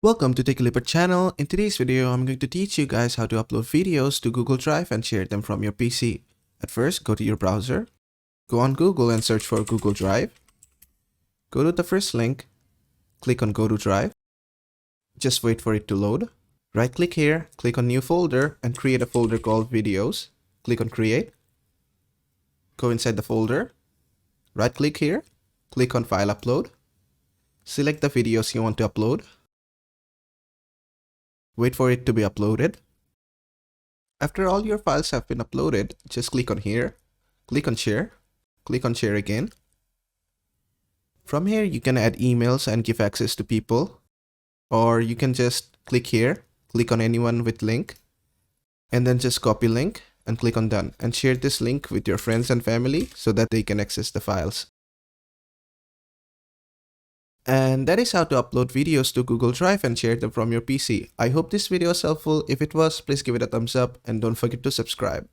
Welcome to Take a Leopard channel. In today's video, I'm going to teach you guys how to upload videos to Google Drive and share them from your PC. At first, go to your browser, go on Google and search for Google Drive. Go to the first link, click on Go to Drive. Just wait for it to load. Right click here, click on New Folder and create a folder called Videos. Click on Create. Go inside the folder. Right click here, click on File Upload. Select the videos you want to upload. Wait for it to be uploaded. After all your files have been uploaded, just click on here, click on share again. From here, you can add emails and give access to people, or you can just click here, click on anyone with link, and then just copy link and click on done and share this link with your friends and family so that they can access the files. And that is how to upload videos to Google Drive and share them from your PC. I hope this video was helpful. If it was, please give it a thumbs up and don't forget to subscribe.